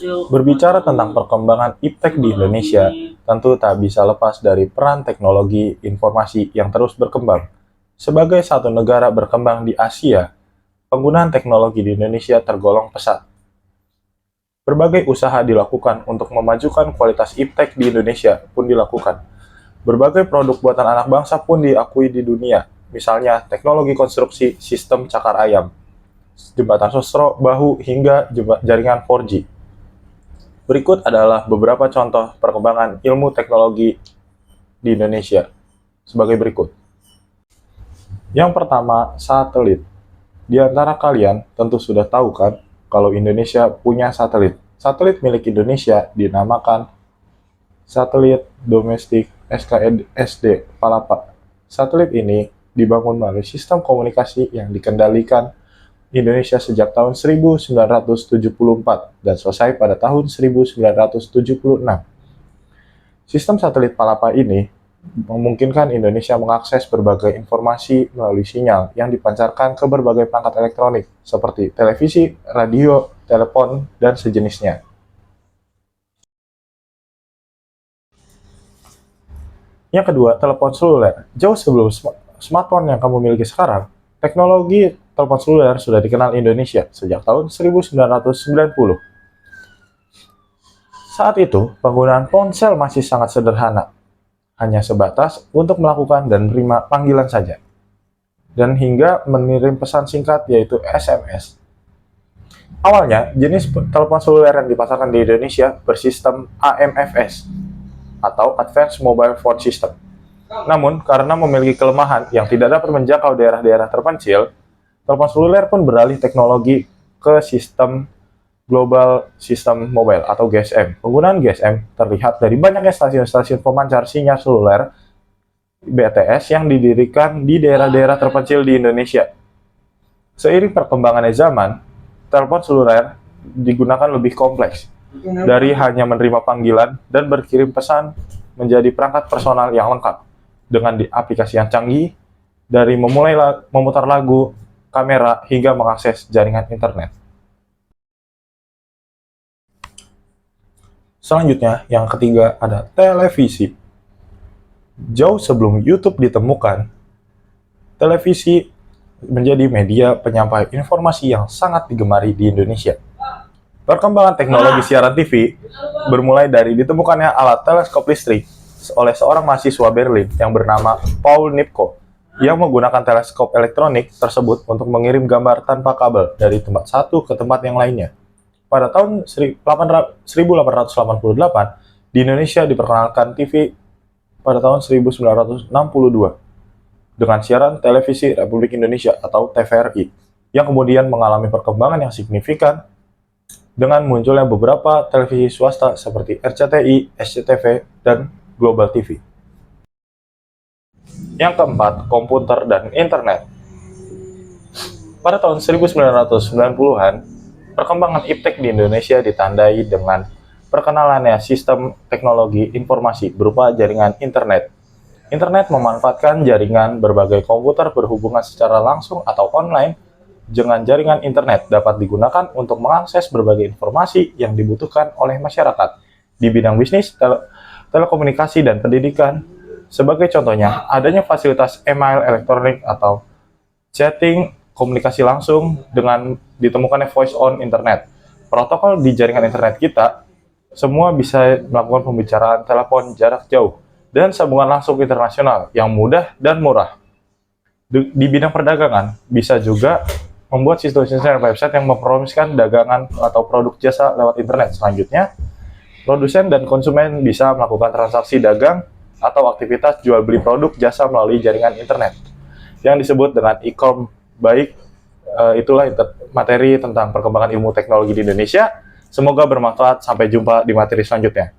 Berbicara tentang perkembangan iptek di Indonesia, tentu tak bisa lepas dari peran teknologi informasi yang terus berkembang. Sebagai satu negara berkembang di Asia, penggunaan teknologi di Indonesia tergolong pesat. Berbagai usaha dilakukan untuk memajukan kualitas iptek di Indonesia pun dilakukan. Berbagai produk buatan anak bangsa pun diakui di dunia, misalnya teknologi konstruksi sistem cakar ayam, jembatan sosro, bahu, hingga jaringan 4G. Berikut adalah beberapa contoh perkembangan ilmu teknologi di Indonesia sebagai berikut. Yang pertama, satelit. Di antara kalian tentu sudah tahu kan kalau Indonesia punya satelit. Satelit milik Indonesia dinamakan Satelit Domestik SKSD Palapa. Satelit ini dibangun melalui sistem komunikasi yang dikendalikan Indonesia sejak tahun 1974 dan selesai pada tahun 1976. Sistem satelit Palapa ini memungkinkan Indonesia mengakses berbagai informasi melalui sinyal yang dipancarkan ke berbagai perangkat elektronik seperti televisi, radio, telepon, dan sejenisnya. Yang kedua, telepon seluler. Jauh sebelum smartphone yang kamu miliki sekarang, teknologi telepon seluler sudah dikenal Indonesia sejak tahun 1990. Saat itu, penggunaan ponsel masih sangat sederhana, hanya sebatas untuk melakukan dan menerima panggilan saja, dan hingga mengirim pesan singkat yaitu SMS. Awalnya, jenis telepon seluler yang dipasarkan di Indonesia bersistem AMFS, atau Advanced Mobile Phone System. Namun, karena memiliki kelemahan yang tidak dapat menjangkau daerah-daerah terpencil, telepon seluler pun beralih teknologi ke sistem Global System Mobile atau GSM. Penggunaan GSM terlihat dari banyaknya stasiun-stasiun pemancar sinyal seluler BTS yang didirikan di daerah-daerah terpencil di Indonesia. Seiring perkembangannya zaman, telepon seluler digunakan lebih kompleks, dari hanya menerima panggilan dan berkirim pesan menjadi perangkat personal yang lengkap dengan aplikasi yang canggih, dari memulai memutar lagu, kamera, hingga mengakses jaringan internet. Selanjutnya, yang ketiga ada televisi. Jauh sebelum YouTube ditemukan, televisi menjadi media penyampai informasi yang sangat digemari di Indonesia. Perkembangan teknologi siaran TV bermulai dari ditemukannya alat teleskop listrik oleh seorang mahasiswa Berlin yang bernama Paul Nipkow, yang menggunakan teleskop elektronik tersebut untuk mengirim gambar tanpa kabel dari tempat satu ke tempat yang lainnya. Pada tahun 1888, di Indonesia diperkenalkan TV pada tahun 1962 dengan siaran televisi Republik Indonesia atau TVRI, yang kemudian mengalami perkembangan yang signifikan dengan munculnya beberapa televisi swasta seperti RCTI, SCTV, dan Global TV. Yang keempat, komputer dan internet. Pada tahun 1990-an, perkembangan iptek di Indonesia ditandai dengan perkenalannya sistem teknologi informasi berupa jaringan internet. Internet memanfaatkan jaringan berbagai komputer berhubungan secara langsung atau online. Dengan jaringan internet dapat digunakan untuk mengakses berbagai informasi yang dibutuhkan oleh masyarakat di bidang bisnis, telekomunikasi, dan pendidikan. Sebagai contohnya, adanya fasilitas email elektronik atau chatting, komunikasi langsung dengan ditemukannya voice on internet. Protokol di jaringan internet kita, semua bisa melakukan pembicaraan telepon jarak jauh dan sambungan langsung internasional yang mudah dan murah. Di bidang perdagangan, bisa juga membuat situs dan website yang mempromosikan dagangan atau produk jasa lewat internet. Selanjutnya, produsen dan konsumen bisa melakukan transaksi dagang atau aktivitas jual beli produk jasa melalui jaringan internet yang disebut dengan e-com. Baik, itulah materi tentang perkembangan ilmu teknologi di Indonesia. Semoga bermanfaat. Sampai jumpa di materi selanjutnya.